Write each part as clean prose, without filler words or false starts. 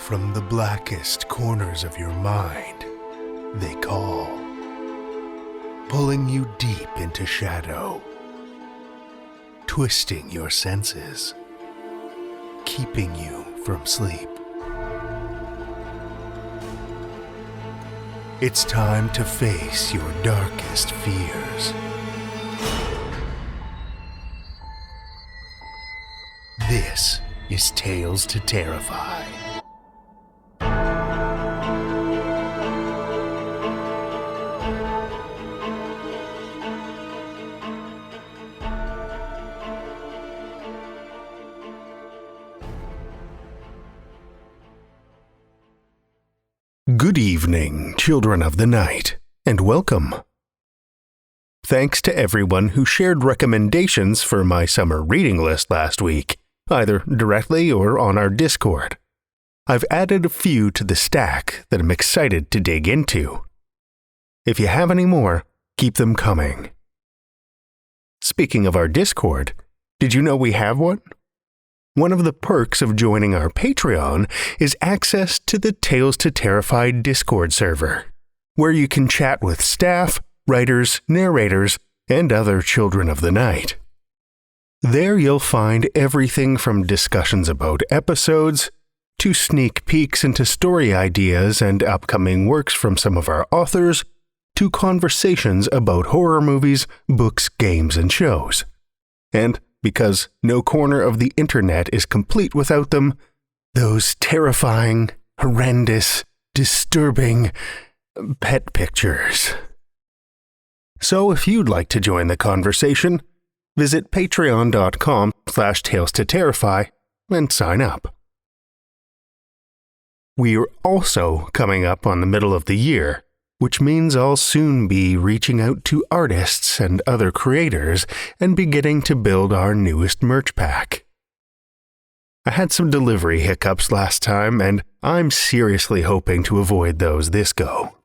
From the blackest corners of your mind, they call, pulling you deep into shadow, twisting your senses, keeping you from sleep. It's time to face your darkest fears. This is Tales to Terrify. Good evening, children of the night, and welcome. Thanks to everyone who shared recommendations for my summer reading list last week, either directly or on our Discord. I've added a few to the stack that I'm excited to dig into. If you have any more, keep them coming. Speaking of our Discord, did you know we have one? One of the perks of joining our Patreon is access to the Tales to Terrify Discord server, where you can chat with staff, writers, narrators, and other children of the night. There you'll find everything from discussions about episodes, to sneak peeks into story ideas and upcoming works from some of our authors, to conversations about horror movies, books, games, and shows. And because no corner of the internet is complete without them, those terrifying, horrendous, disturbing pet pictures. So if you'd like to join the conversation, visit patreon.com/tales to terrify and sign up. We're also coming up on the middle of the year, which means I'll soon be reaching out to artists and other creators and beginning to build our newest merch pack. I had some delivery hiccups last time, and I'm seriously hoping to avoid those this go.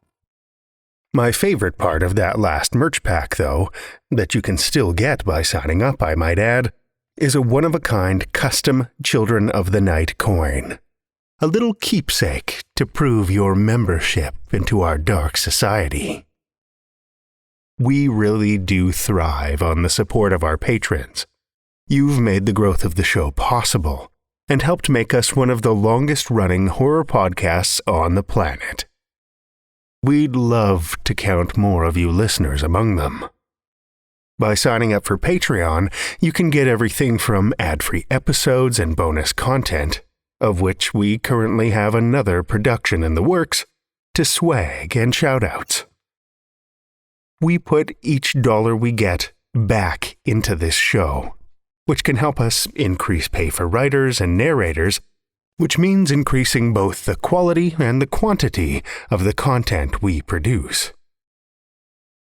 My favorite part of that last merch pack, though, that you can still get by signing up, I might add, is a one-of-a-kind custom Children of the Night coin. A little keepsake to prove your membership into our dark society. We really do thrive on the support of our patrons. You've made the growth of the show possible and helped make us one of the longest-running horror podcasts on the planet. We'd love to count more of you listeners among them. By signing up for Patreon, you can get everything from ad-free episodes and bonus content, of which we currently have another production in the works, to swag and shoutouts. We put each dollar we get back into this show, which can help us increase pay for writers and narrators, which means increasing both the quality and the quantity of the content we produce.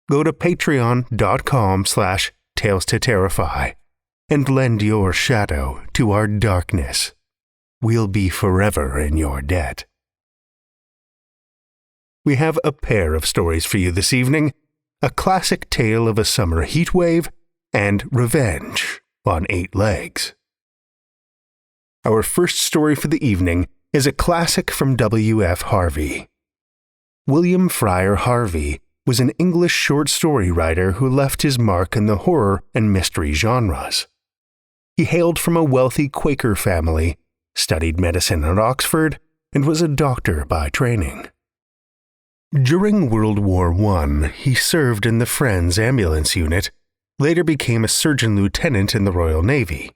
Go to patreon.com/tales to terrify and lend your shadow to our darkness. We'll be forever in your debt. We have a pair of stories for you this evening, a classic tale of a summer heatwave and revenge on 8 legs. Our first story for the evening is a classic from W.F. Harvey. William Friar Harvey was an English short story writer who left his mark in the horror and mystery genres. He hailed from a wealthy Quaker family, studied medicine at Oxford, and was a doctor by training. During World War I, he served in the Friends ambulance unit, later became a surgeon lieutenant in the Royal Navy.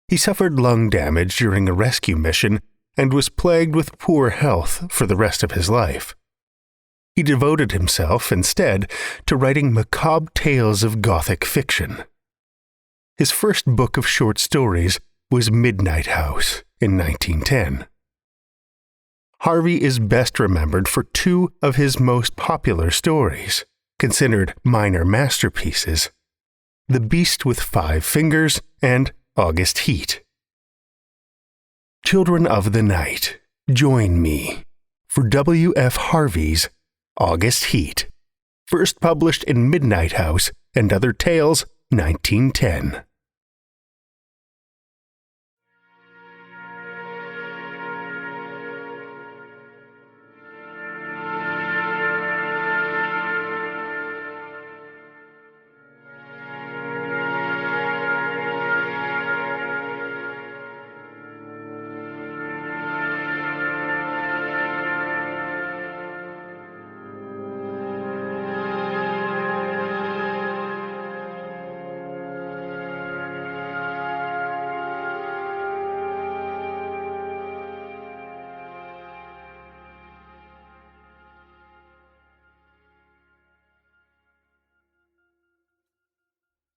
He suffered lung damage during a rescue mission and was plagued with poor health for the rest of his life. He devoted himself, instead, to writing macabre tales of Gothic fiction. His first book of short stories was Midnight House in 1910. Harvey is best remembered for 2 of his most popular stories, considered minor masterpieces, The Beast with 5 Fingers and August Heat. Children of the night, join me for W.F. Harvey's August Heat, first published in Midnight House and Other Tales, 1910.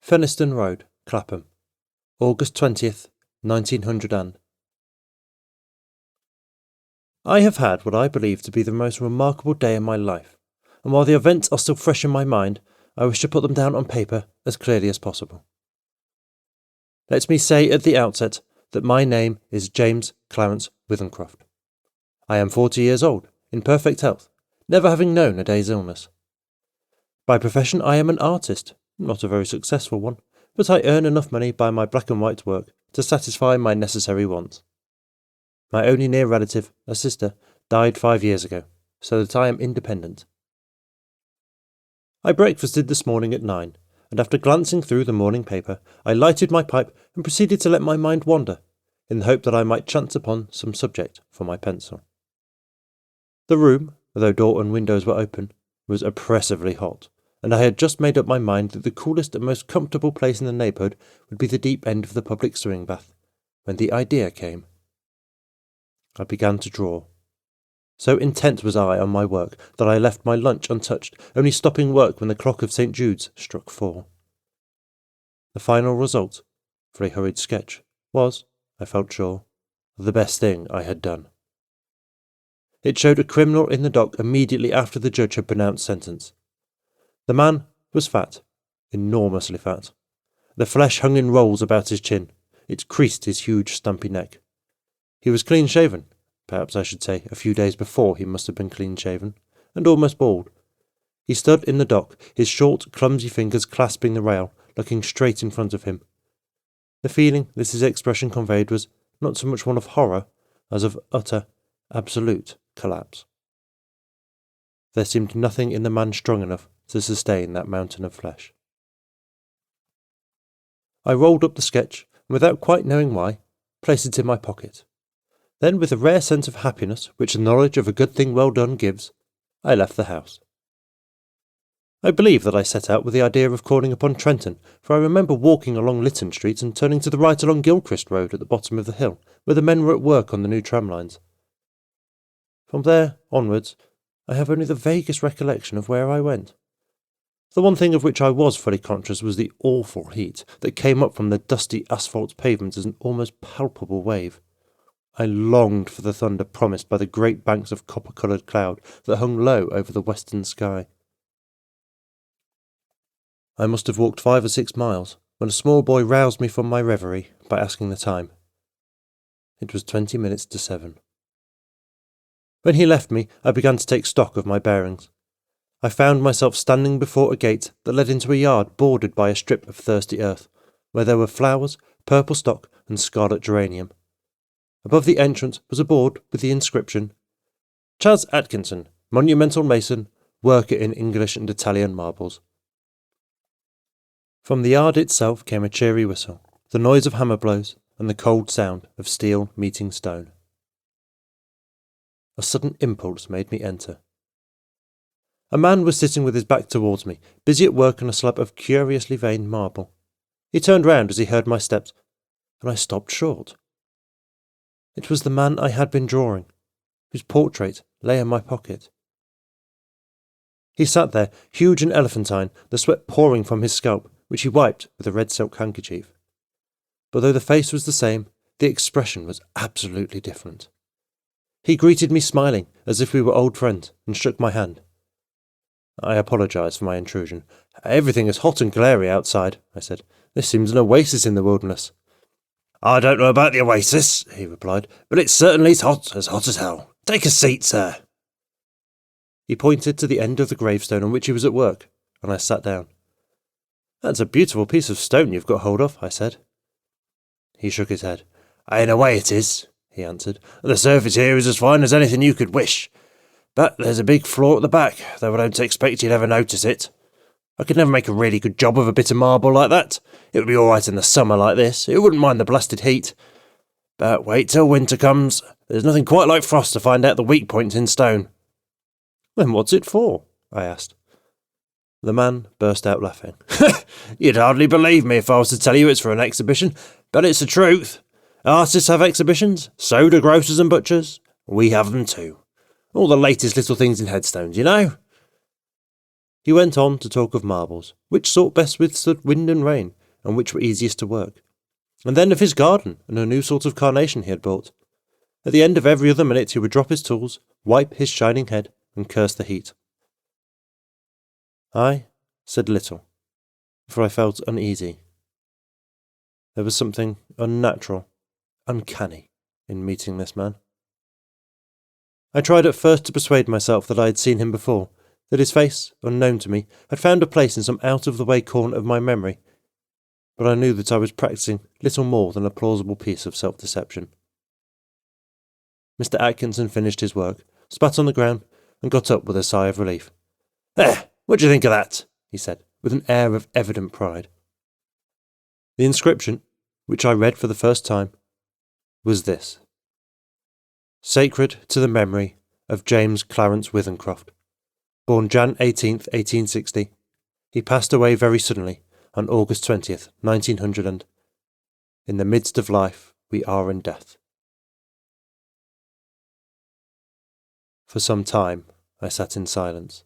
Feniston Road, Clapham, August 20th, 1900. I have had what I believe to be the most remarkable day in my life, and while the events are still fresh in my mind, I wish to put them down on paper as clearly as possible. Let me say at the outset that my name is James Clarence Withencroft. I am 40 years old, in perfect health, never having known a day's illness. By profession I am an artist, not a very successful one, but I earn enough money by my black and white work to satisfy my necessary wants. My only near relative, a sister, died 5 years ago, so that I am independent. I breakfasted this morning at 9, and after glancing through the morning paper, I lighted my pipe and proceeded to let my mind wander, in the hope that I might chance upon some subject for my pencil. The room, though door and windows were open, was oppressively hot, and I had just made up my mind that the coolest and most comfortable place in the neighbourhood would be the deep end of the public swimming bath, when the idea came. I began to draw. So intent was I on my work that I left my lunch untouched, only stopping work when the clock of St. Jude's struck 4. The final result, for a hurried sketch, was, I felt sure, the best thing I had done. It showed a criminal in the dock immediately after the judge had pronounced sentence. The man was fat, enormously fat. The flesh hung in rolls about his chin. It creased his huge stumpy neck. He was clean-shaven, perhaps I should say a few days before he must have been clean-shaven, and almost bald. He stood in the dock, his short, clumsy fingers clasping the rail, looking straight in front of him. The feeling that his expression conveyed was not so much one of horror as of utter, absolute collapse. There seemed nothing in the man strong enough to sustain that mountain of flesh. I rolled up the sketch, and without quite knowing why, placed it in my pocket. Then, with a rare sense of happiness which the knowledge of a good thing well done gives, I left the house. I believe that I set out with the idea of calling upon Trenton, for I remember walking along Lytton Street and turning to the right along Gilchrist Road at the bottom of the hill, where the men were at work on the new tram lines. From there onwards, I have only the vaguest recollection of where I went. The one thing of which I was fully conscious was the awful heat that came up from the dusty asphalt pavement as an almost palpable wave. I longed for the thunder promised by the great banks of copper-coloured cloud that hung low over the western sky. I must have walked 5 or 6 miles when a small boy roused me from my reverie by asking the time. It was 20 minutes to 7. When he left me, I began to take stock of my bearings. I found myself standing before a gate that led into a yard bordered by a strip of thirsty earth, where there were flowers, purple stock, and scarlet geranium. Above the entrance was a board with the inscription, Chas Atkinson, monumental mason, worker in English and Italian marbles. From the yard itself came a cheery whistle, the noise of hammer blows, and the cold sound of steel meeting stone. A sudden impulse made me enter. A man was sitting with his back towards me, busy at work on a slab of curiously veined marble. He turned round as he heard my steps, and I stopped short. It was the man I had been drawing, whose portrait lay in my pocket. He sat there, huge and elephantine, the sweat pouring from his scalp, which he wiped with a red silk handkerchief. But though the face was the same, the expression was absolutely different. He greeted me smiling, as if we were old friends, and shook my hand. I apologised for my intrusion. Everything is hot and glary outside, I said. This seems an oasis in the wilderness. I don't know about the oasis, he replied, but it certainly is hot as hell. Take a seat, sir. He pointed to the end of the gravestone on which he was at work, and I sat down. That's a beautiful piece of stone you've got hold of, I said. He shook his head. In a way it is, he answered. The surface here is as fine as anything you could wish. But there's a big flaw at the back, though I don't expect you'd ever notice it. I could never make a really good job of a bit of marble like that. It would be all right in the summer like this. It wouldn't mind the blasted heat. But wait till winter comes. There's nothing quite like frost to find out the weak points in stone. Then what's it for? I asked. The man burst out laughing. You'd hardly believe me if I was to tell you it's for an exhibition, but it's the truth. Artists have exhibitions, so do grocers and butchers. We have them too. All the latest little things in headstones, you know. He went on to talk of marbles, which sort best withstood wind and rain, and which were easiest to work, and then of his garden and a new sort of carnation he had bought. At the end of every other minute he would drop his tools, wipe his shining head, and curse the heat. I said little, for I felt uneasy. There was something unnatural, uncanny, in meeting this man. I tried at first to persuade myself that I had seen him before, that his face, unknown to me, had found a place in some out-of-the-way corner of my memory, but I knew that I was practising little more than a plausible piece of self-deception. Mr. Atkinson finished his work, spat on the ground, and got up with a sigh of relief. "There, what do you think of that?" he said, with an air of evident pride. The inscription, which I read for the first time, was this: "Sacred to the memory of James Clarence Withencroft, born Jan 18th, 1860. He passed away very suddenly on August 20th, 1900 and... In the midst of life we are in death." For some time I sat in silence.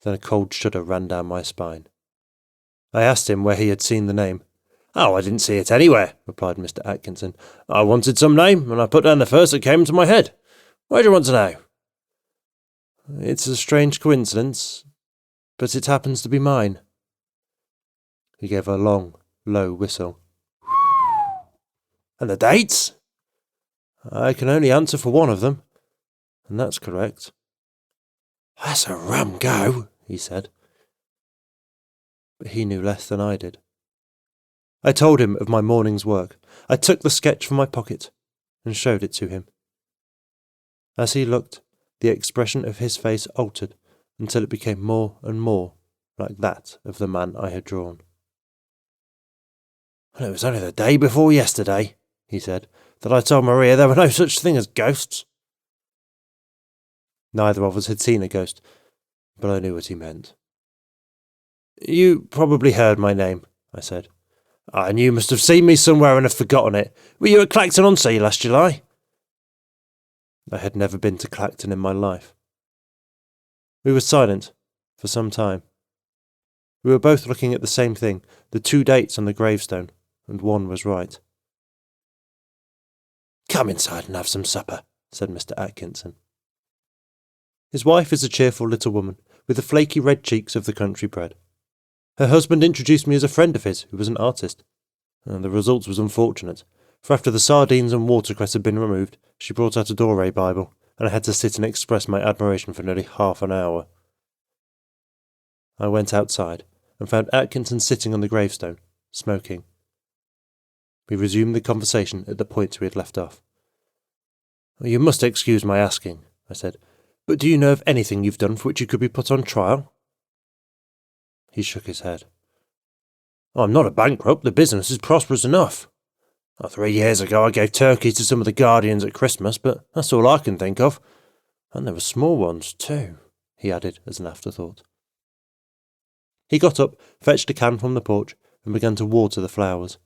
Then a cold shudder ran down my spine. I asked him where he had seen the name. "Oh, I didn't see it anywhere," replied Mr. Atkinson. "I wanted some name, and I put down the first that came into my head. Why do you want to know?" "It's a strange coincidence, but it happens to be mine." He gave a long, low whistle. "And the dates?" "I can only answer for one of them, and that's correct." "That's a rum go," he said. But he knew less than I did. I told him of my morning's work. I took the sketch from my pocket and showed it to him. As he looked, the expression of his face altered until it became more and more like that of the man I had drawn. "And it was only the day before yesterday," he said, "that I told Maria there were no such thing as ghosts." Neither of us had seen a ghost, but I knew what he meant. "You probably heard my name," I said. "And you must have seen me somewhere and have forgotten it. Were you at Clacton-on-Sea last July?" I had never been to Clacton in my life. We were silent for some time. We were both looking at the same thing, the two dates on the gravestone, and one was right. "Come inside and have some supper," said Mr. Atkinson. His wife is a cheerful little woman, with the flaky red cheeks of the country bred. Her husband introduced me as a friend of his who was an artist, and the result was unfortunate, for after the sardines and watercress had been removed, she brought out a Doré Bible, and I had to sit and express my admiration for nearly half an hour. I went outside, and found Atkinson sitting on the gravestone, smoking. We resumed the conversation at the point we had left off. "You must excuse my asking," I said, "but do you know of anything you've done for which you could be put on trial?" He shook his head. "I'm not a bankrupt. The business is prosperous enough. 3 years ago I gave turkeys to some of the guardians at Christmas, but that's all I can think of. And there were small ones too," he added as an afterthought. He got up, fetched a can from the porch, and began to water the flowers.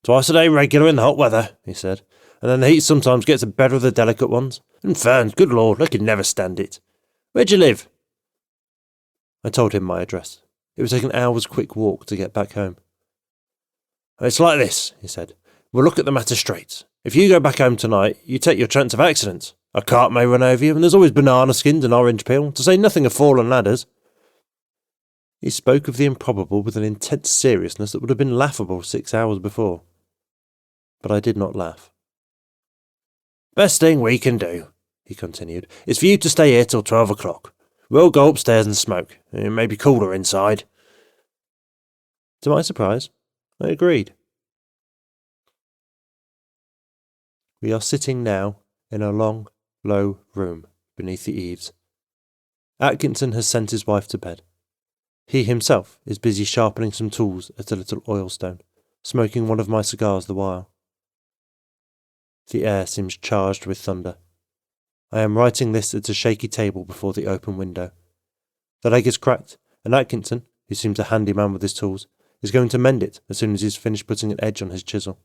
"Twice a day regular in the hot weather," he said, "and then the heat sometimes gets the better of the delicate ones. And ferns, good Lord, I could never stand it. Where'd you live?" I told him my address. It would take an hour's quick walk to get back home. "It's like this," he said. "We'll look at the matter straight. If you go back home tonight, you take your chance of accidents. A cart may run over you, and there's always banana skins and orange peel, to say nothing of fallen ladders." He spoke of the improbable with an intense seriousness that would have been laughable 6 hours before. But I did not laugh. "Best thing we can do," he continued, "is for you to stay here till 12 o'clock. We'll go upstairs and smoke. It may be cooler inside." To my surprise, I agreed. We are sitting now in a long, low room beneath the eaves. Atkinson has sent his wife to bed. He himself is busy sharpening some tools at a little oilstone, smoking one of my cigars the while. The air seems charged with thunder. I am writing this at a shaky table before the open window. The leg is cracked, and Atkinson, who seems a handy man with his tools, is going to mend it as soon as he has finished putting an edge on his chisel.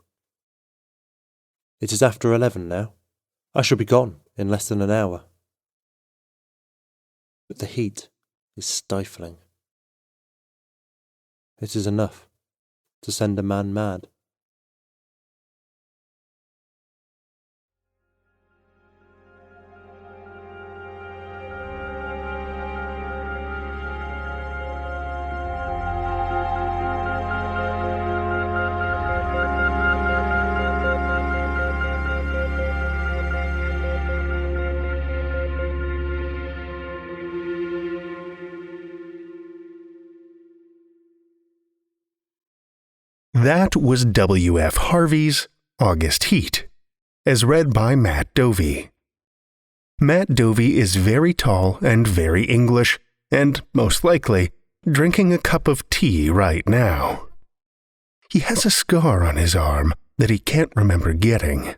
It is after 11 now. I shall be gone in less than an hour. But the heat is stifling. It is enough to send a man mad. That was W.F. Harvey's August Heat, as read by Matt Dovey. Matt Dovey is very tall and very English, and, most likely, drinking a cup of tea right now. He has a scar on his arm that he can't remember getting,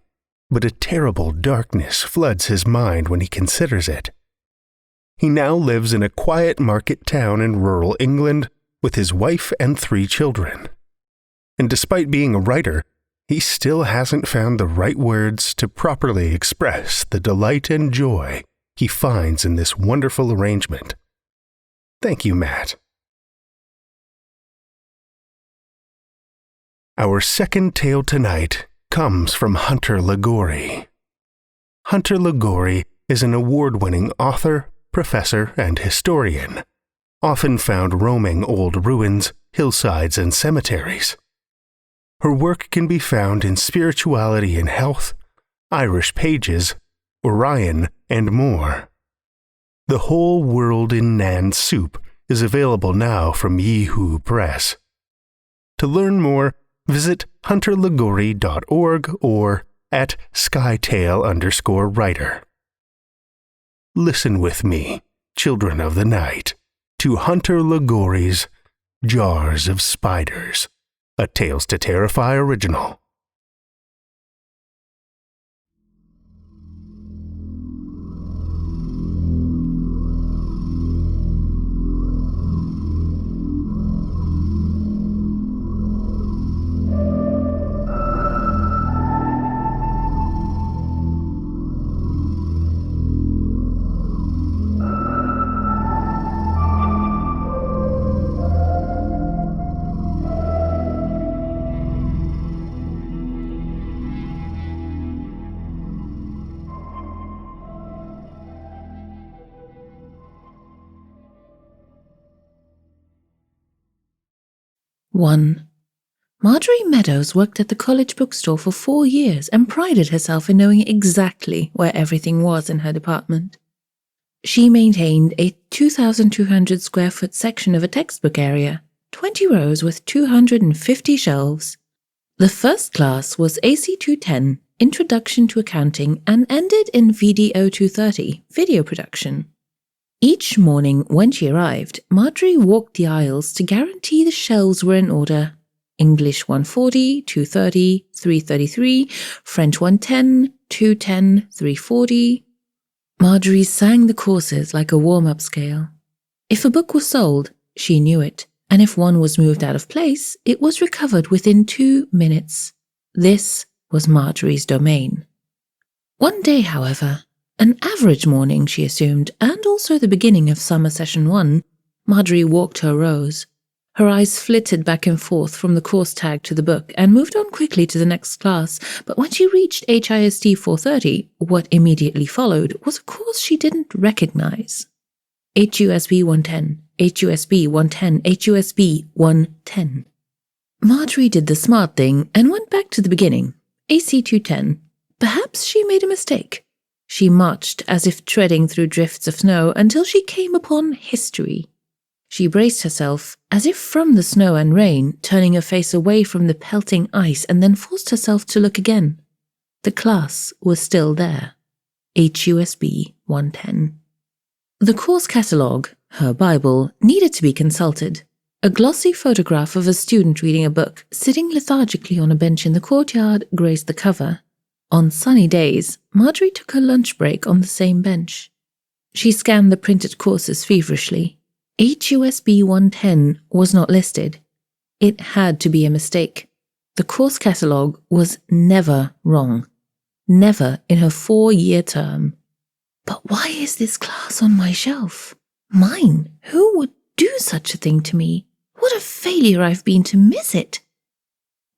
but a terrible darkness floods his mind when he considers it. He now lives in a quiet market town in rural England with his wife and 3 children. And despite being a writer, he still hasn't found the right words to properly express the delight and joy he finds in this wonderful arrangement. Thank you, Matt. Our second tale tonight comes from Hunter Liguore. Hunter Liguore is an award-winning author, professor, and historian, often found roaming old ruins, hillsides, and cemeteries. Her work can be found in Spirituality and Health, Irish Pages, Orion, and more. The Whole World in Nan Soup is available now from Yahoo Press. To learn more, visit hunterliguore.org or at skytale_writer. Listen with me, children of the night, to Hunter Liguore's Jars of Spiders, a Tales to Terrify original. One. Marjorie Meadows worked at the college bookstore for 4 years and prided herself in knowing exactly where everything was in her department. She maintained a 2,200 square foot section of a textbook area, 20 rows with 250 shelves. The first class was AC 210, Introduction to Accounting, and ended in VDO 230, Video Production. Each morning when she arrived, Marjorie walked the aisles to guarantee the shelves were in order. English 140, 230, 333, French 110, 210, 340. Marjorie sang the courses like a warm-up scale. If a book was sold, she knew it, and if one was moved out of place, it was recovered within 2 minutes. This was Marjorie's domain. One day, however, an average morning, she assumed, and also the beginning of summer session 1, Marjorie walked her rows. Her eyes flitted back and forth from the course tag to the book and moved on quickly to the next class, but when she reached HIST 430, what immediately followed was a course she didn't recognize. HUSB 110, HUSB 110, HUSB 110. Marjorie did the smart thing and went back to the beginning, AC 210. Perhaps she made a mistake. She marched as if treading through drifts of snow until she came upon history. She braced herself, as if from the snow and rain, turning her face away from the pelting ice, and then forced herself to look again. The class was still there. HUSB 110. The course catalogue, her Bible, needed to be consulted. A glossy photograph of a student reading a book, sitting lethargically on a bench in the courtyard, graced the cover. On sunny days, Marjorie took her lunch break on the same bench. She scanned the printed courses feverishly. HUSB 110 was not listed. It had to be a mistake. The course catalogue was never wrong. Never in her 4-year term. But why is this class on my shelf? Mine? Who would do such a thing to me? What a failure I've been to miss it!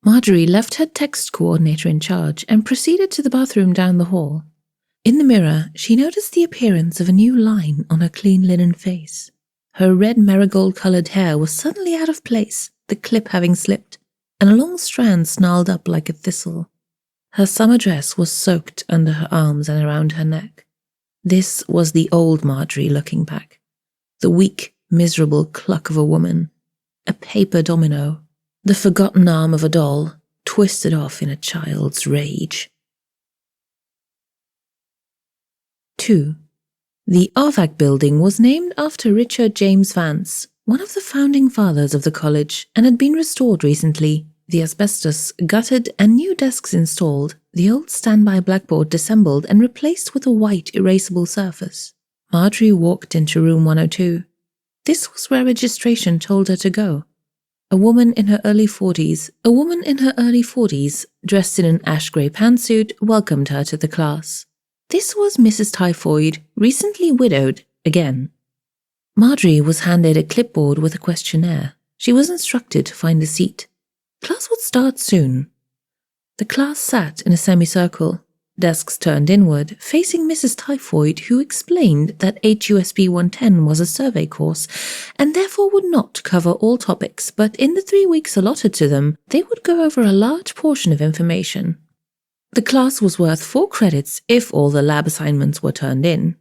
Marjorie left her text coordinator in charge and proceeded to the bathroom down the hall. In the mirror, she noticed the appearance of a new line on her clean linen face. Her red marigold-coloured hair was suddenly out of place, the clip having slipped, and a long strand snarled up like a thistle. Her summer dress was soaked under her arms and around her neck. This was the old Marjorie looking back. The weak, miserable cluck of a woman. A paper domino. The forgotten arm of a doll, twisted off in a child's rage. 2. The Arvac building was named after Richard James Vance, one of the founding fathers of the college, and had been restored recently, the asbestos gutted and new desks installed, the old standby blackboard disassembled and replaced with a white erasable surface. Marjorie walked into room 102. This was where registration told her to go. A woman in her early 40s, dressed in an ash-grey pantsuit, welcomed her to the class. This was Mrs. Typhoid, recently widowed, again. Marjorie was handed a clipboard with a questionnaire. She was instructed to find a seat. Class would start soon. The class sat in a semicircle, desks turned inward, facing Mrs. Typhoid, who explained that HUSB 110 was a survey course and therefore would not cover all topics, but in the 3 weeks allotted to them, they would go over a large portion of information. The class was worth 4 credits if all the lab assignments were turned in.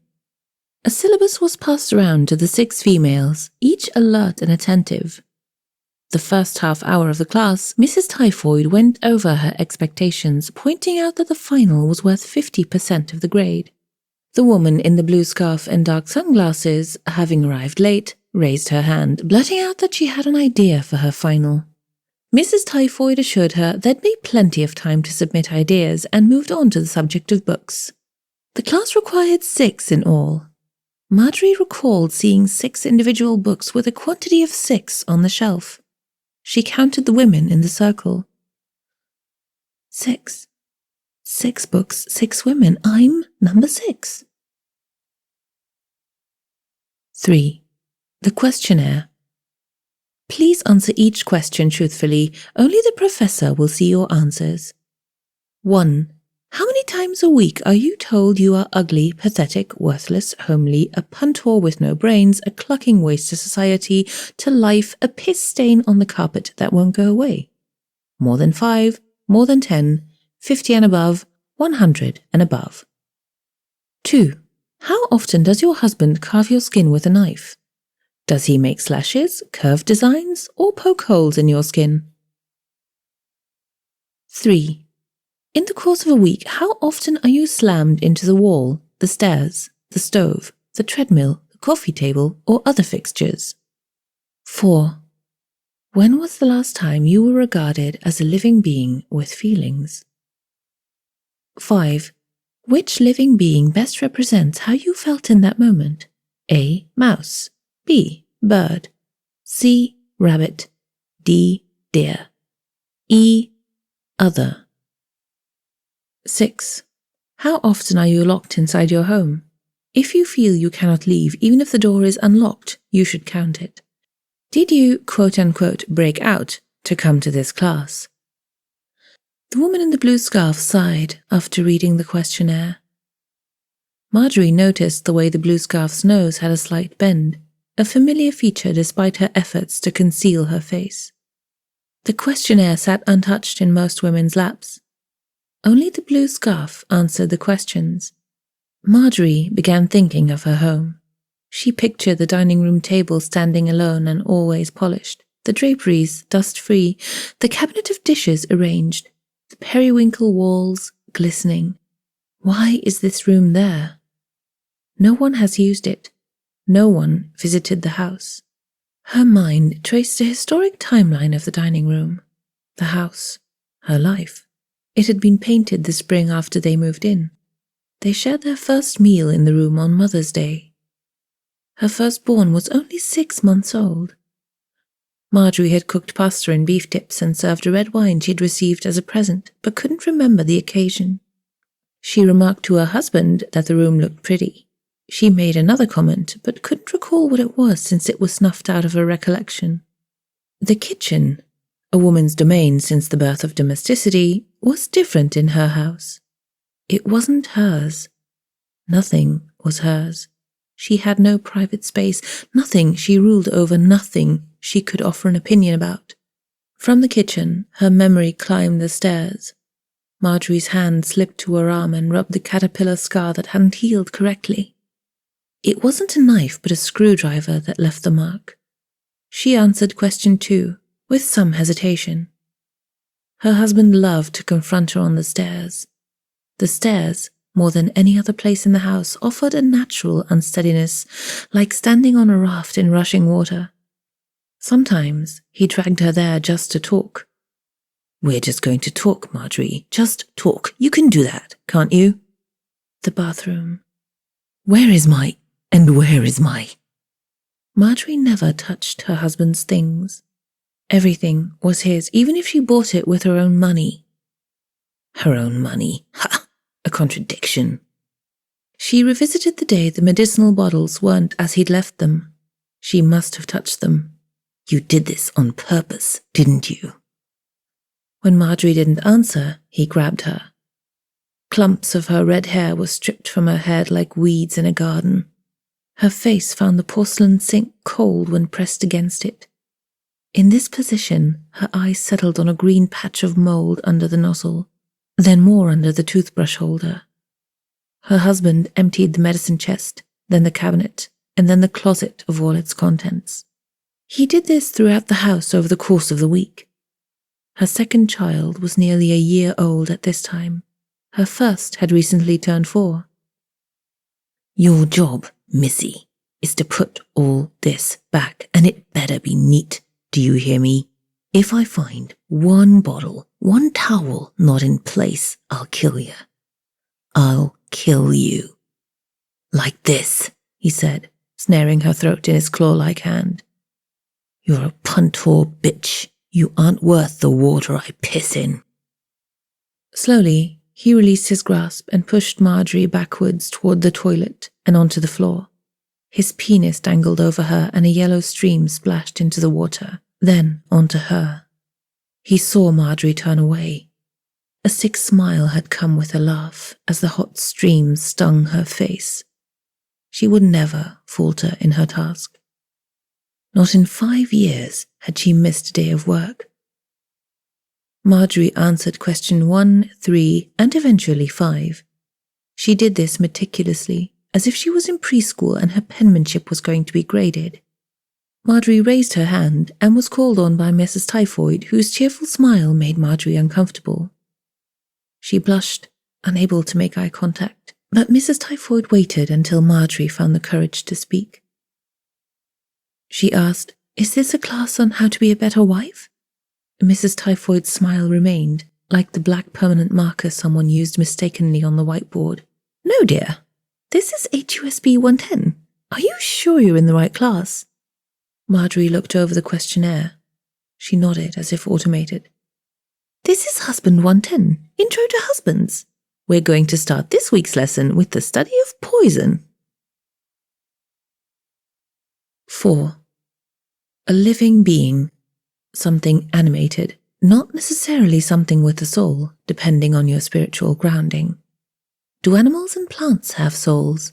A syllabus was passed around to the 6 females, each alert and attentive. The first half hour of the class, Mrs. Typhoid went over her expectations, pointing out that the final was worth 50% of the grade. The woman in the blue scarf and dark sunglasses, having arrived late, raised her hand, blurting out that she had an idea for her final. Mrs. Typhoid assured her there'd be plenty of time to submit ideas and moved on to the subject of books. The class required 6 in all. Marjorie recalled seeing 6 individual books with a quantity of 6 on the shelf. She counted the women in the circle. 6. 6 books, 6 women. I'm number 6. 3. The questionnaire. Please answer each question truthfully. Only the professor will see your answers. 1. How many times a week are you told you are ugly, pathetic, worthless, homely, a punter with no brains, a clucking waste to society, to life, a piss stain on the carpet that won't go away? More than 5, more than 10, 50 and above, 100 and above. 2. How often does your husband carve your skin with a knife? Does he make slashes, curved designs, or poke holes in your skin? 3. In the course of a week, how often are you slammed into the wall, the stairs, the stove, the treadmill, the coffee table, or other fixtures? 4. When was the last time you were regarded as a living being with feelings? 5. Which living being best represents how you felt in that moment? A. Mouse. B. Bird. C. Rabbit. D. Deer. E. Other. 6. How often are you locked inside your home? If you feel you cannot leave, even if the door is unlocked, you should count it. Did you, quote-unquote, break out to come to this class? The woman in the blue scarf sighed after reading the questionnaire. Marjorie noticed the way the blue scarf's nose had a slight bend, a familiar feature despite her efforts to conceal her face. The questionnaire sat untouched in most women's laps. Only the blue scarf answered the questions. Marjorie began thinking of her home. She pictured the dining room table standing alone and always polished, the draperies dust-free, the cabinet of dishes arranged, the periwinkle walls glistening. Why is this room there? No one has used it. No one visited the house. Her mind traced a historic timeline of the dining room, the house, her life. It had been painted the spring after they moved in. They shared their first meal in the room on Mother's Day. Her firstborn was only 6 months old. Marjorie had cooked pasta and beef tips and served a red wine she had received as a present, but couldn't remember the occasion. She remarked to her husband that the room looked pretty. She made another comment, but couldn't recall what it was since it was snuffed out of her recollection. The kitchen, a woman's domain since the birth of domesticity, was different in her house. It wasn't hers. Nothing was hers. She had no private space, nothing she ruled over, nothing she could offer an opinion about. From the kitchen, her memory climbed the stairs. Marjorie's hand slipped to her arm and rubbed the caterpillar scar that hadn't healed correctly. It wasn't a knife but a screwdriver that left the mark. She answered question 2, with some hesitation. Her husband loved to confront her on the stairs. The stairs, more than any other place in the house, offered a natural unsteadiness, like standing on a raft in rushing water. Sometimes he dragged her there just to talk. "We're just going to talk, Marjorie. Just talk. You can do that, can't you?" The bathroom. "Where is my... and where is my..." Marjorie never touched her husband's things. Everything was his, even if she bought it with her own money. Her own money. Ha! A contradiction. She revisited the day the medicinal bottles weren't as he'd left them. She must have touched them. "You did this on purpose, didn't you?" When Marjorie didn't answer, he grabbed her. Clumps of her red hair were stripped from her head like weeds in a garden. Her face found the porcelain sink cold when pressed against it. In this position, her eyes settled on a green patch of mold under the nozzle, then more under the toothbrush holder. Her husband emptied the medicine chest, then the cabinet, and then the closet of all its contents. He did this throughout the house over the course of the week. Her second child was nearly a year old at this time. Her first had recently turned 4. "Your job, Missy, is to put all this back, and it better be neat. Do you hear me? If I find one bottle, one towel not in place, I'll kill you. I'll kill you." "Like this," he said, snaring her throat in his claw-like hand. "You're a punt-whore bitch. You aren't worth the water I piss in." Slowly, he released his grasp and pushed Marjorie backwards toward the toilet and onto the floor. His penis dangled over her and a yellow stream splashed into the water, then onto her. He saw Marjorie turn away. A sick smile had come with a laugh as the hot stream stung her face. She would never falter in her task. Not in 5 years had she missed a day of work. Marjorie answered question 1, 3, and eventually 5. She did this meticulously, as if she was in preschool and her penmanship was going to be graded. Marjorie raised her hand and was called on by Mrs. Typhoid, whose cheerful smile made Marjorie uncomfortable. She blushed, unable to make eye contact, but Mrs. Typhoid waited until Marjorie found the courage to speak. She asked, "Is this a class on how to be a better wife?" Mrs. Typhoid's smile remained, like the black permanent marker someone used mistakenly on the whiteboard. "No, dear. This is HUSB 110. Are you sure you're in the right class?" Marjorie looked over the questionnaire. She nodded as if automated. "This is Husband 110, Intro to Husbands. We're going to start this week's lesson with the study of poison." 4. A living being. Something animated, not necessarily something with a soul, depending on your spiritual grounding. Do animals and plants have souls?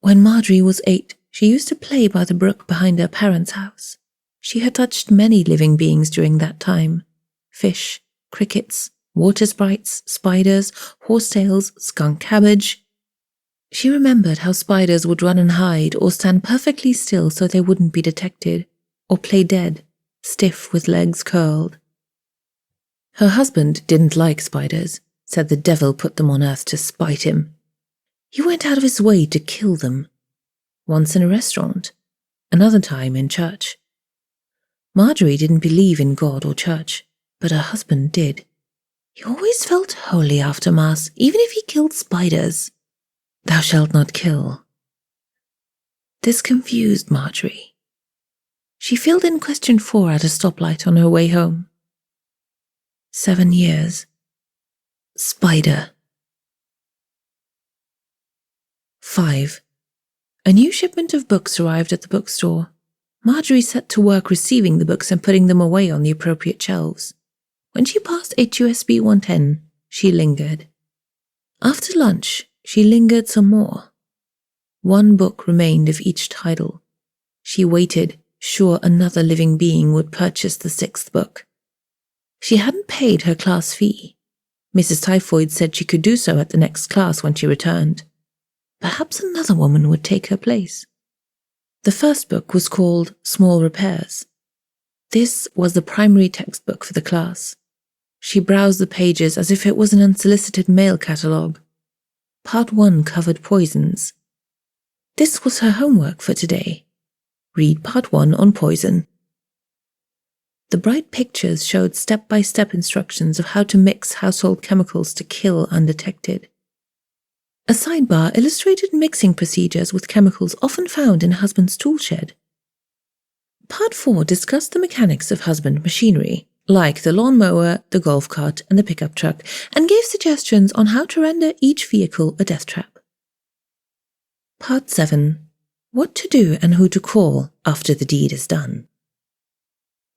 When Marjorie was 8, she used to play by the brook behind her parents' house. She had touched many living beings during that time. Fish, crickets, water sprites, spiders, horsetails, skunk cabbage. She remembered how spiders would run and hide or stand perfectly still so they wouldn't be detected, or play dead, stiff with legs curled. Her husband didn't like spiders, said the devil put them on earth to spite him. He went out of his way to kill them. Once in a restaurant, another time in church. Marjorie didn't believe in God or church, but her husband did. He always felt holy after Mass, even if he killed spiders. "Thou shalt not kill." This confused Marjorie. She filled in question 4 at a stoplight on her way home. 7 years. Spider. 5. A new shipment of books arrived at the bookstore. Marjorie set to work receiving the books and putting them away on the appropriate shelves. When she passed HUSB 110, she lingered. After lunch, she lingered some more. One book remained of each title. She waited, sure another living being would purchase the 6th book. She hadn't paid her class fee. Mrs. Typhoid said she could do so at the next class when she returned. Perhaps another woman would take her place. The first book was called Small Repairs. This was the primary textbook for the class. She browsed the pages as if it was an unsolicited mail catalogue. Part 1 covered poisons. This was her homework for today. Read Part 1 on poison. The bright pictures showed step-by-step instructions of how to mix household chemicals to kill undetected. A sidebar illustrated mixing procedures with chemicals often found in a husband's tool shed. Part 4 discussed the mechanics of husband machinery, like the lawnmower, the golf cart, and the pickup truck, and gave suggestions on how to render each vehicle a death trap. Part 7. What to do and who to call after the deed is done.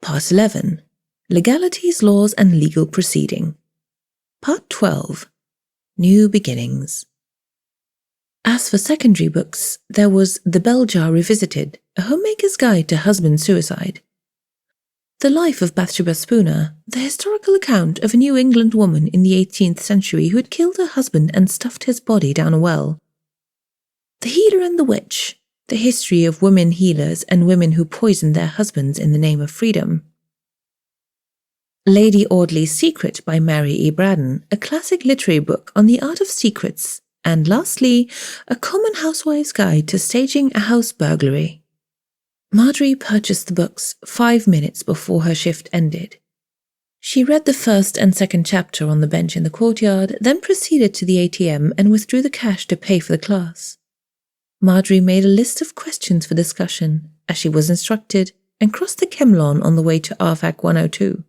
Part 11. Legalities, laws, and legal proceeding. Part 12. New beginnings. As for secondary books, there was The Bell Jar Revisited, a homemaker's guide to husband suicide. The Life of Bathsheba Spooner, the historical account of a New England woman in the 18th century who had killed her husband and stuffed his body down a well. The Healer and the Witch, the history of women healers and women who poisoned their husbands in the name of freedom. Lady Audley's Secret by Mary E. Braddon, a classic literary book on the art of secrets. And lastly, A Common Housewife's Guide to Staging a House Burglary. Marjorie purchased the books 5 minutes before her shift ended. She read the first and second chapter on the bench in the courtyard, then proceeded to the ATM and withdrew the cash to pay for the class. Marjorie made a list of questions for discussion, as she was instructed, and crossed the chem lawn on the way to RFAC 102.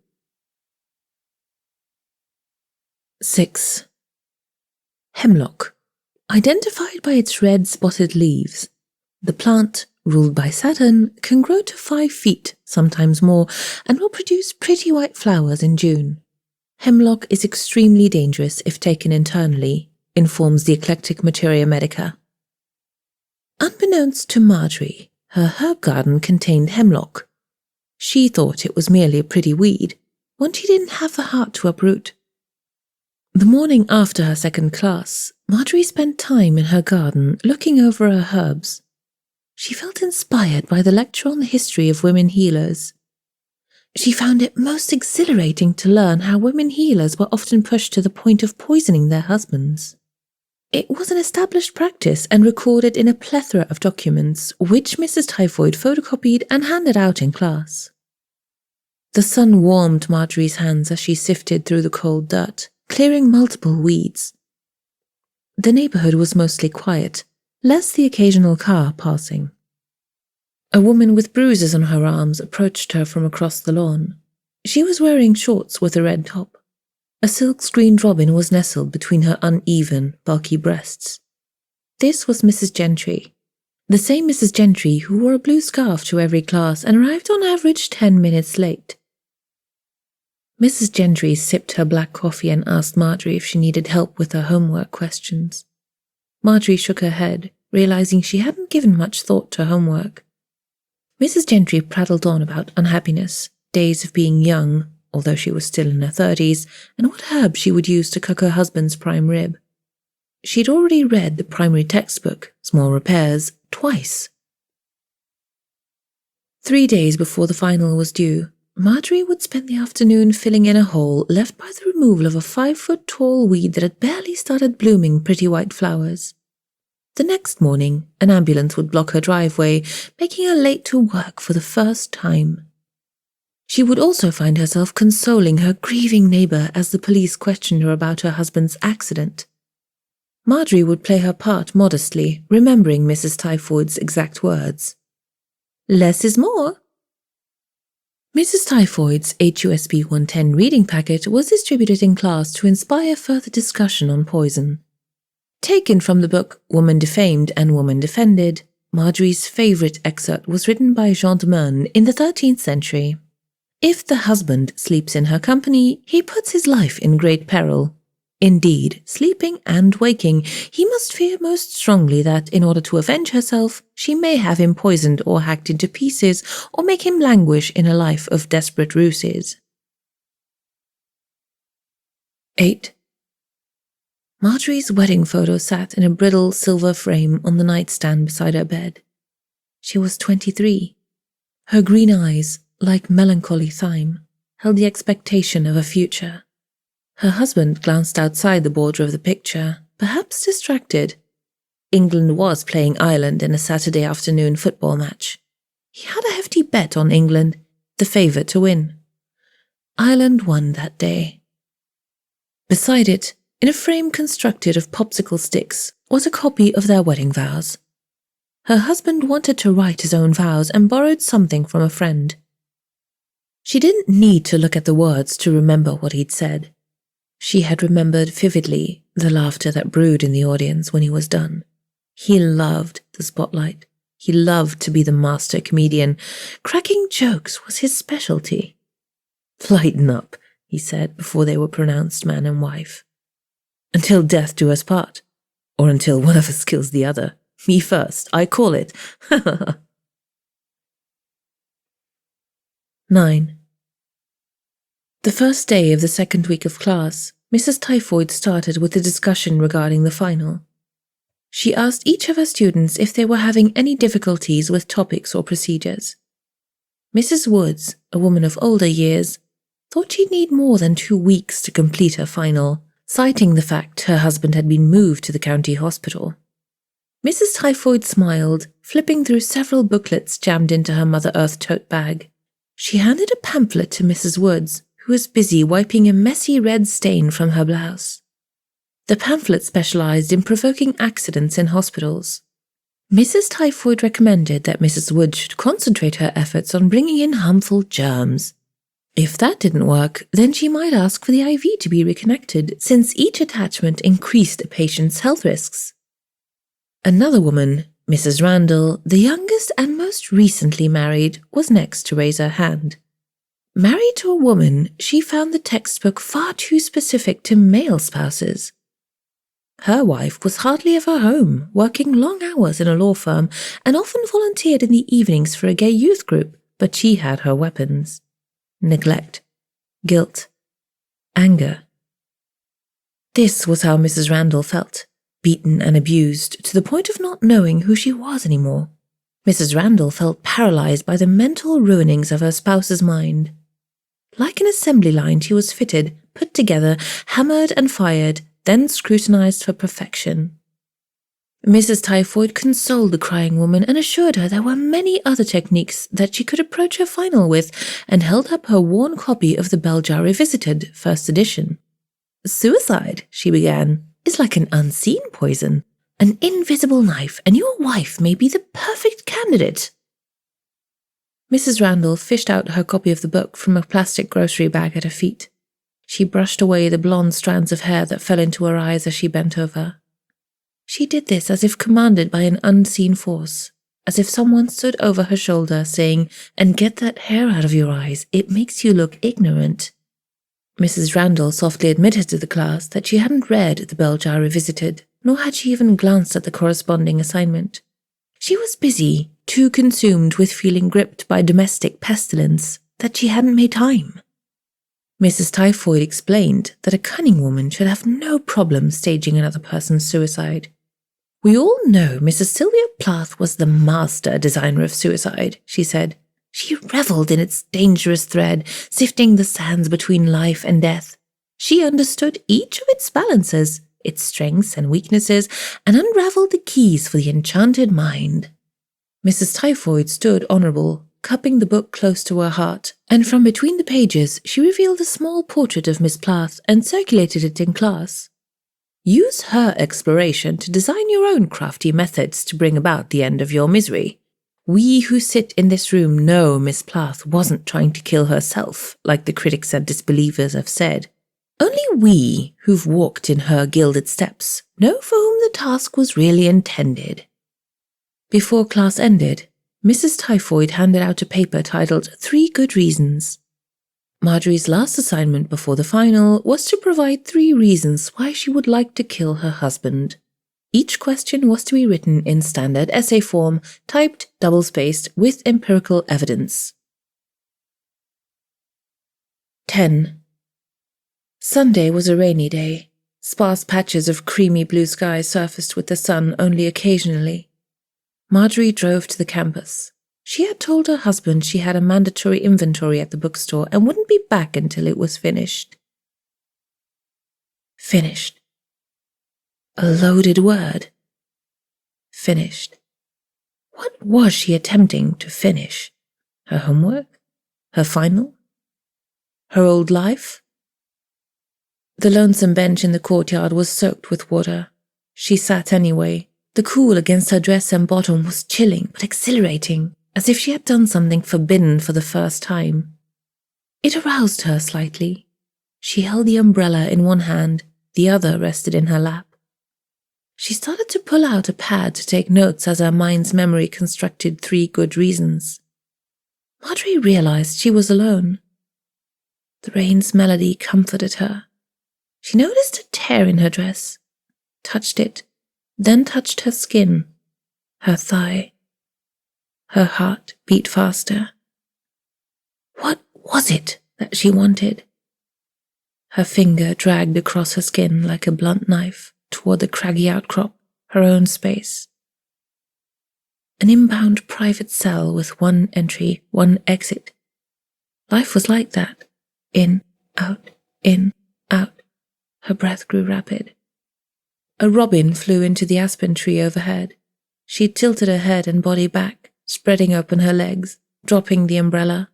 6. Hemlock. Identified by its red spotted leaves, the plant, ruled by Saturn, can grow to 5 feet, sometimes more, and will produce pretty white flowers in June. Hemlock is extremely dangerous if taken internally, informs the eclectic Materia Medica. Unbeknownst to Marjorie, her herb garden contained hemlock. She thought it was merely a pretty weed, one she didn't have the heart to uproot. The morning after her second class, Marjorie spent time in her garden looking over her herbs. She felt inspired by the lecture on the history of women healers. She found it most exhilarating to learn how women healers were often pushed to the point of poisoning their husbands. It was an established practice and recorded in a plethora of documents, which Mrs. Typhoid photocopied and handed out in class. The sun warmed Marjorie's hands as she sifted through the cold dirt, clearing multiple weeds. The neighborhood was mostly quiet, less the occasional car passing. A woman with bruises on her arms approached her from across the lawn. She was wearing shorts with a red top. A silk-screened robin was nestled between her uneven, bulky breasts. This was Mrs. Gentry, the same Mrs. Gentry who wore a blue scarf to every class and arrived on average 10 minutes late. Mrs. Gentry sipped her black coffee and asked Marjorie if she needed help with her homework questions. Marjorie shook her head, realizing she hadn't given much thought to homework. Mrs. Gentry prattled on about unhappiness, days of being young, although she was still in her 30s, and what herb she would use to cook her husband's prime rib. She'd already read the primary textbook, Small Repairs, twice. 3 days before the final was due, Marjorie would spend the afternoon filling in a hole left by the removal of a 5-foot-tall weed that had barely started blooming pretty white flowers. The next morning, an ambulance would block her driveway, making her late to work for the first time. She would also find herself consoling her grieving neighbor as the police questioned her about her husband's accident. Marjorie would play her part modestly, remembering Mrs. Typhoid's exact words. "Less is more." Mrs. Typhoid's HUSB 110 reading packet was distributed in class to inspire further discussion on poison. Taken from the book Woman Defamed and Woman Defended, Marjorie's favourite excerpt was written by Jasmine in the 13th century. If the husband sleeps in her company, he puts his life in great peril. Indeed, sleeping and waking, he must fear most strongly that, in order to avenge herself, she may have him poisoned or hacked into pieces, or make him languish in a life of desperate ruses. 8. Marjorie's wedding photo sat in a brittle silver frame on the nightstand beside her bed. She was 23. Her green eyes, like melancholy thyme, held the expectation of a future. Her husband glanced outside the border of the picture, perhaps distracted. England was playing Ireland in a Saturday afternoon football match. He had a hefty bet on England, the favourite to win. Ireland won that day. Beside it, in a frame constructed of popsicle sticks, was a copy of their wedding vows. Her husband wanted to write his own vows and borrowed something from a friend. She didn't need to look at the words to remember what he'd said. She had remembered vividly the laughter that brewed in the audience when he was done. He loved the spotlight. He loved to be the master comedian. Cracking jokes was his specialty. "Lighten up," he said before they were pronounced man and wife. "Until death do us part. Or until one of us kills the other. Me first, I call it." 9. The first day of the second week of class, Mrs. Typhoid started with a discussion regarding the final. She asked each of her students if they were having any difficulties with topics or procedures. Mrs. Woods, a woman of older years, thought she'd need more than 2 weeks to complete her final, citing the fact her husband had been moved to the county hospital. Mrs. Typhoid smiled, flipping through several booklets jammed into her Mother Earth tote bag. She handed a pamphlet to Mrs. Woods, who was busy wiping a messy red stain from her blouse. The pamphlet specialized in provoking accidents in hospitals. Mrs. Typhoid recommended that Mrs. Woods should concentrate her efforts on bringing in harmful germs. If that didn't work, then she might ask for the IV to be reconnected, since each attachment increased a patient's health risks. Another woman, Mrs. Randall, the youngest and most recently married, was next to raise her hand. Married to a woman, she found the textbook far too specific to male spouses. Her wife was hardly ever home, working long hours in a law firm, and often volunteered in the evenings for a gay youth group, but she had her weapons: neglect, guilt, anger. This was how Mrs. Randall felt, beaten and abused to the point of not knowing who she was anymore. Mrs. Randall felt paralyzed by the mental ruinings of her spouse's mind. Like an assembly line, she was fitted, put together, hammered and fired, then scrutinized for perfection. Mrs. Typhoid consoled the crying woman and assured her there were many other techniques that she could approach her final with, and held up her worn copy of the Bell Jar Revisited, first edition. "Suicide," she began, "is like an unseen poison, an invisible knife, and your wife may be the perfect candidate." Mrs. Randall fished out her copy of the book from a plastic grocery bag at her feet. She brushed away the blonde strands of hair that fell into her eyes as she bent over. She did this as if commanded by an unseen force, as if someone stood over her shoulder saying, "And get that hair out of your eyes, it makes you look ignorant." Mrs. Randall softly admitted to the class that she hadn't read the Bell Jar Revisited, nor had she even glanced at the corresponding assignment. She was busy, too consumed with feeling gripped by domestic pestilence, that she hadn't made time. Mrs. Typhoid explained that a cunning woman should have no problem staging another person's suicide. "We all know Mrs. Sylvia Plath was the master designer of suicide," she said. "She reveled in its dangerous thread, sifting the sands between life and death. She understood each of its balances, its strengths and weaknesses, and unraveled the keys for the enchanted mind." Mrs. Typhoid stood honourable, cupping the book close to her heart, and from between the pages she revealed a small portrait of Miss Plath and circulated it in class. "Use her exploration to design your own crafty methods to bring about the end of your misery. We who sit in this room know Miss Plath wasn't trying to kill herself, like the critics and disbelievers have said. Only we, who've walked in her gilded steps, know for whom the task was really intended." Before class ended, Mrs. Typhoid handed out a paper titled 3 Good Reasons. Marjorie's last assignment before the final was to provide 3 reasons why she would like to kill her husband. Each question was to be written in standard essay form, typed, double-spaced, with empirical evidence. 10. Sunday was a rainy day. Sparse patches of creamy blue sky surfaced with the sun only occasionally. Marjorie drove to the campus. She had told her husband she had a mandatory inventory at the bookstore and wouldn't be back until it was finished. Finished. A loaded word. Finished. What was she attempting to finish? Her homework? Her final? Her old life? The lonesome bench in the courtyard was soaked with water. She sat anyway. The cool against her dress and bottom was chilling but exhilarating, as if she had done something forbidden for the first time. It aroused her slightly. She held the umbrella in one hand, the other rested in her lap. She started to pull out a pad to take notes as her mind's memory constructed 3 good reasons. Marjorie realized she was alone. The rain's melody comforted her. She noticed a tear in her dress, touched it, then touched her skin, her thigh. Her heart beat faster. What was it that she wanted? Her finger dragged across her skin like a blunt knife toward the craggy outcrop, her own space. An inbound private cell with 1 entry, 1 exit. Life was like that. In, out, in, out. Her breath grew rapid. A robin flew into the aspen tree overhead. She tilted her head and body back, spreading open her legs, dropping the umbrella,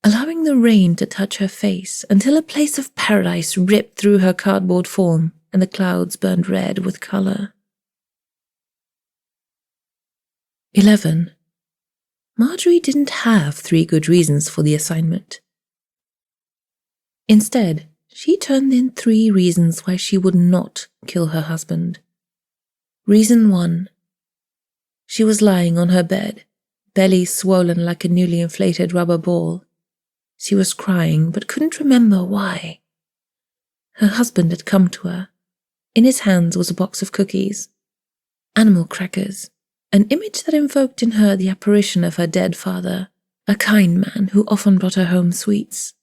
allowing the rain to touch her face until a place of paradise ripped through her cardboard form and the clouds burned red with color. 11. Marjorie didn't have 3 good reasons for the assignment. Instead, she turned in 3 reasons why she would not kill her husband. Reason 1. She was lying on her bed, belly swollen like a newly inflated rubber ball. She was crying, but couldn't remember why. Her husband had come to her. In his hands was a box of cookies. Animal crackers, an image that invoked in her the apparition of her dead father, a kind man who often brought her home sweets.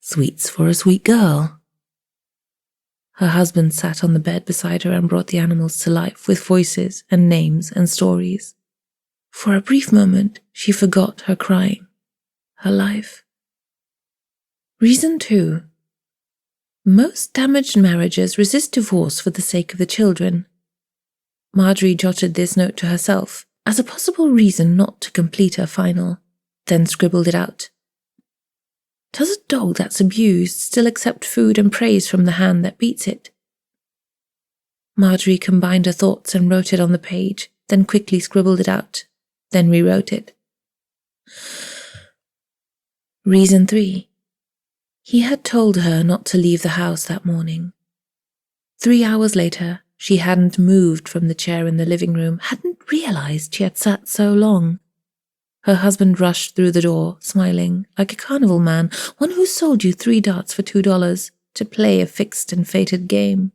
Sweets for a sweet girl. Her husband sat on the bed beside her and brought the animals to life with voices and names and stories. For a brief moment, she forgot her crying, her life. Reason 2. Most damaged marriages resist divorce for the sake of the children. Marjorie jotted this note to herself as a possible reason not to complete her final, then scribbled it out. Does a dog that's abused still accept food and praise from the hand that beats it? Marjorie combined her thoughts and wrote it on the page, then quickly scribbled it out, then rewrote it. Reason 3. He had told her not to leave the house that morning. 3 hours later, she hadn't moved from the chair in the living room, hadn't realized she had sat so long. Her husband rushed through the door, smiling, like a carnival man, one who sold you 3 darts for $2 to play a fixed and fated game.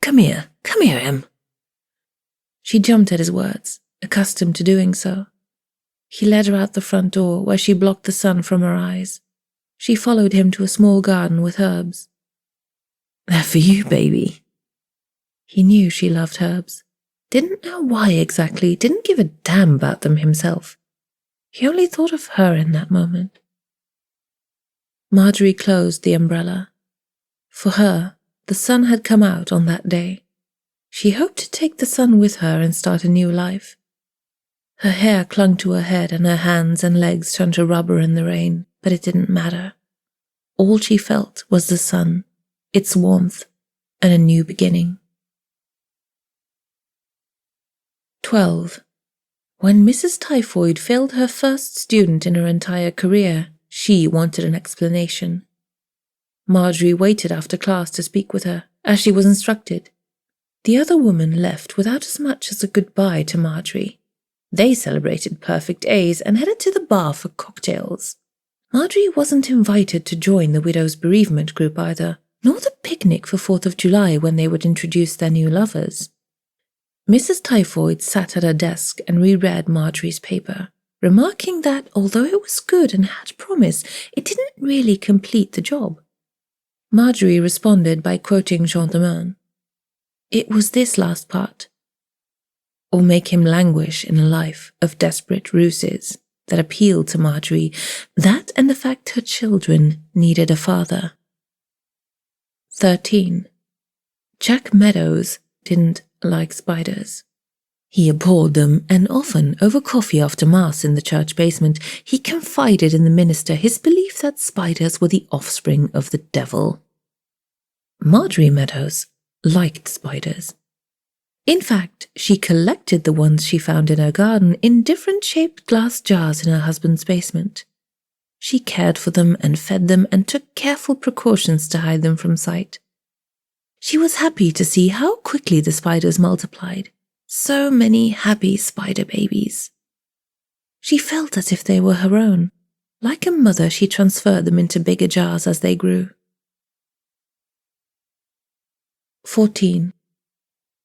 Come here, Em. She jumped at his words, accustomed to doing so. He led her out the front door, where she blocked the sun from her eyes. She followed him to a small garden with herbs. They're for you, baby. He knew she loved herbs. Didn't know why exactly, didn't give a damn about them himself. He only thought of her in that moment. Marjorie closed the umbrella. For her, the sun had come out on that day. She hoped to take the sun with her and start a new life. Her hair clung to her head and her hands and legs turned to rubber in the rain, but it didn't matter. All she felt was the sun, its warmth, and a new beginning. 12. When Mrs. Typhoid failed her first student in her entire career, she wanted an explanation. Marjorie waited after class to speak with her, as she was instructed. The other woman left without as much as a goodbye to Marjorie. They celebrated perfect A's and headed to the bar for cocktails. Marjorie wasn't invited to join the widow's bereavement group either, nor the picnic for 4th of July when they would introduce their new lovers. Mrs. Typhoid sat at her desk and reread Marjorie's paper, remarking that although it was good and had promise, it didn't really complete the job. Marjorie responded by quoting Jean de Meun. It was this last part. Or make him languish in a life of desperate ruses that appealed to Marjorie, that and the fact her children needed a father. 13. Jack Meadows didn't like spiders. He abhorred them, and often, over coffee after Mass in the church basement, he confided in the minister his belief that spiders were the offspring of the devil. Marjorie Meadows liked spiders. In fact, she collected the ones she found in her garden in different shaped glass jars in her husband's basement. She cared for them and fed them and took careful precautions to hide them from sight. She was happy to see how quickly the spiders multiplied. So many happy spider babies. She felt as if they were her own. Like a mother, she transferred them into bigger jars as they grew. 14.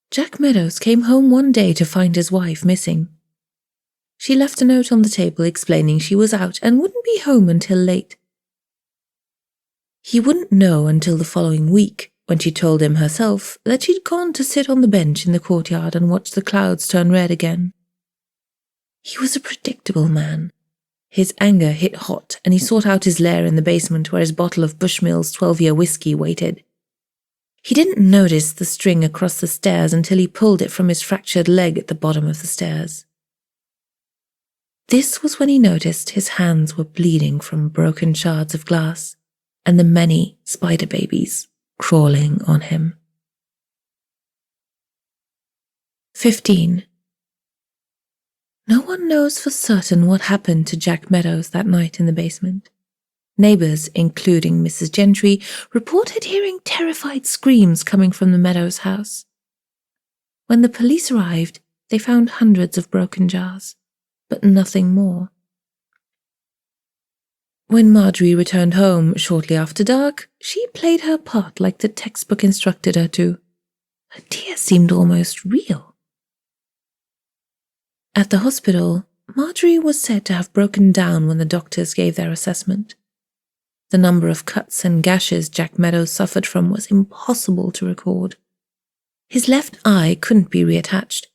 Jack Meadows came home one day to find his wife missing. She left a note on the table explaining she was out and wouldn't be home until late. He wouldn't know until the following week, when she told him herself that she'd gone to sit on the bench in the courtyard and watch the clouds turn red again. He was a predictable man. His anger hit hot, and he sought out his lair in the basement where his bottle of Bushmills 12-year whiskey waited. He didn't notice the string across the stairs until he pulled it from his fractured leg at the bottom of the stairs. This was when he noticed his hands were bleeding from broken shards of glass, and the many spider babies crawling on him. 15. No one knows for certain what happened to Jack Meadows that night in the basement. Neighbours, including Mrs. Gentry, reported hearing terrified screams coming from the Meadows house. When the police arrived, they found hundreds of broken jars, but nothing more. When Marjorie returned home shortly after dark, she played her part like the textbook instructed her to. Her tears seemed almost real. At the hospital, Marjorie was said to have broken down when the doctors gave their assessment. The number of cuts and gashes Jack Meadows suffered from was impossible to record. His left eye couldn't be reattached.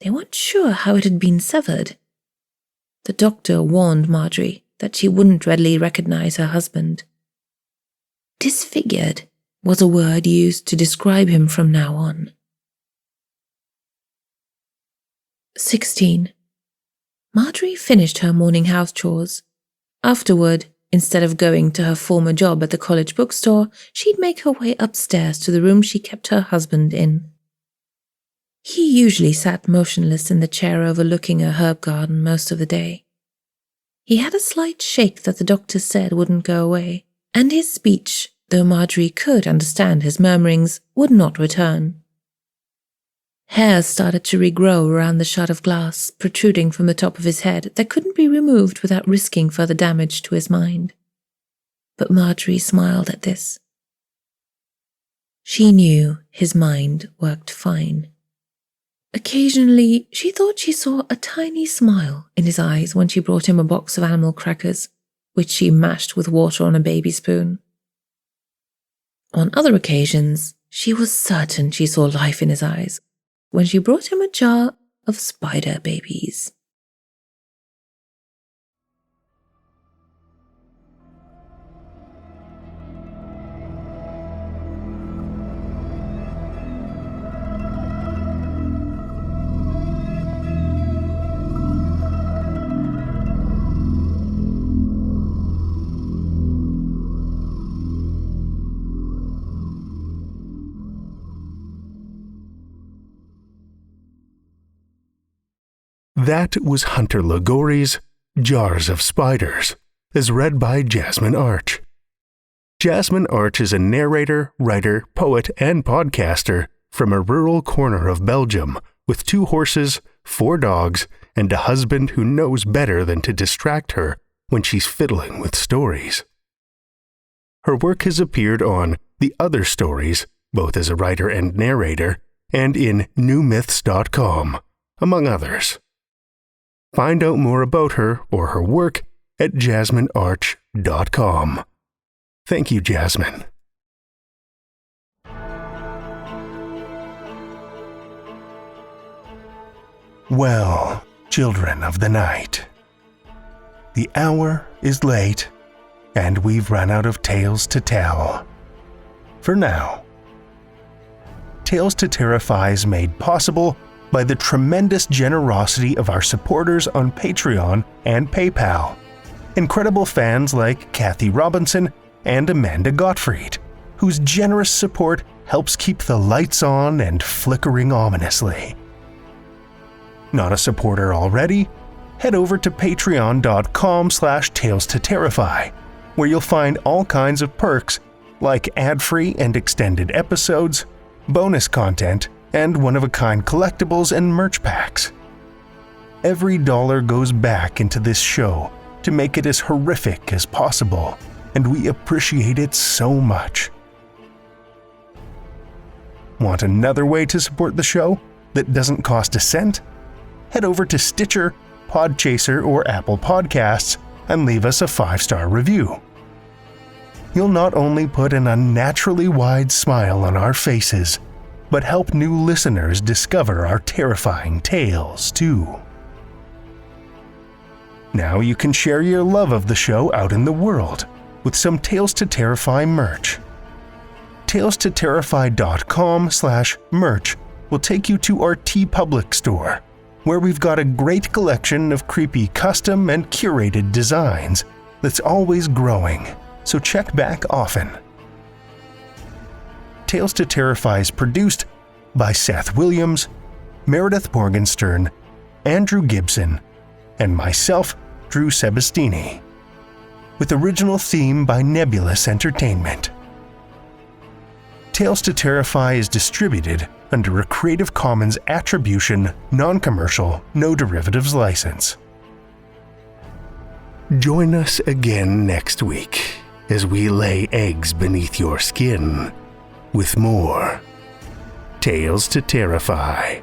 They weren't sure how it had been severed. The doctor warned Marjorie that she wouldn't readily recognize her husband. Disfigured was a word used to describe him from now on. 16. Marjorie finished her morning house chores. Afterward, instead of going to her former job at the college bookstore, she'd make her way upstairs to the room she kept her husband in. He usually sat motionless in the chair overlooking a herb garden most of the day. He had a slight shake that the doctor said wouldn't go away, and his speech, though Marjorie could understand his murmurings, would not return. Hairs started to regrow around the shard of glass protruding from the top of his head that couldn't be removed without risking further damage to his mind. But Marjorie smiled at this. She knew his mind worked fine. Occasionally, she thought she saw a tiny smile in his eyes when she brought him a box of animal crackers, which she mashed with water on a baby spoon. On other occasions, she was certain she saw life in his eyes when she brought him a jar of spider babies. That was Hunter Liguore's Jars of Spiders, as read by Jasmine Arch. Jasmine Arch is a narrator, writer, poet, and podcaster from a rural corner of Belgium with 2 horses, 4 dogs, and a husband who knows better than to distract her when she's fiddling with stories. Her work has appeared on The Other Stories, both as a writer and narrator, and in newmyths.com, among others. Find out more about her or her work at jasminearch.com. Thank you, Jasmine. Well, children of the night, the hour is late, and we've run out of tales to tell. For now. Tales to Terrify is made possible by the tremendous generosity of our supporters on Patreon and PayPal. Incredible fans like Kathy Robinson and Amanda Gottfried, whose generous support helps keep the lights on and flickering ominously. Not a supporter already? Head over to patreon.com/Tales to Terrify, where you'll find all kinds of perks like ad-free and extended episodes, bonus content, and one-of-a-kind collectibles and merch packs. Every dollar goes back into this show to make it as horrific as possible, and we appreciate it so much. Want another way to support the show that doesn't cost a cent? Head over to Stitcher, Podchaser, or Apple Podcasts and leave us a 5-star review. You'll not only put an unnaturally wide smile on our faces, but help new listeners discover our terrifying tales, too. Now you can share your love of the show out in the world with some Tales to Terrify merch. TalesToTerrify.com/merch will take you to our TeePublic store, where we've got a great collection of creepy custom and curated designs that's always growing, so check back often. Tales to Terrify is produced by Seth Williams, Meredith Morgenstern, Andrew Gibson, and myself, Drew Sebastini, with original theme by Nebulous Entertainment. Tales to Terrify is distributed under a Creative Commons Attribution, Non-Commercial, No Derivatives license. Join us again next week as we lay eggs beneath your skin with more Tales to Terrify.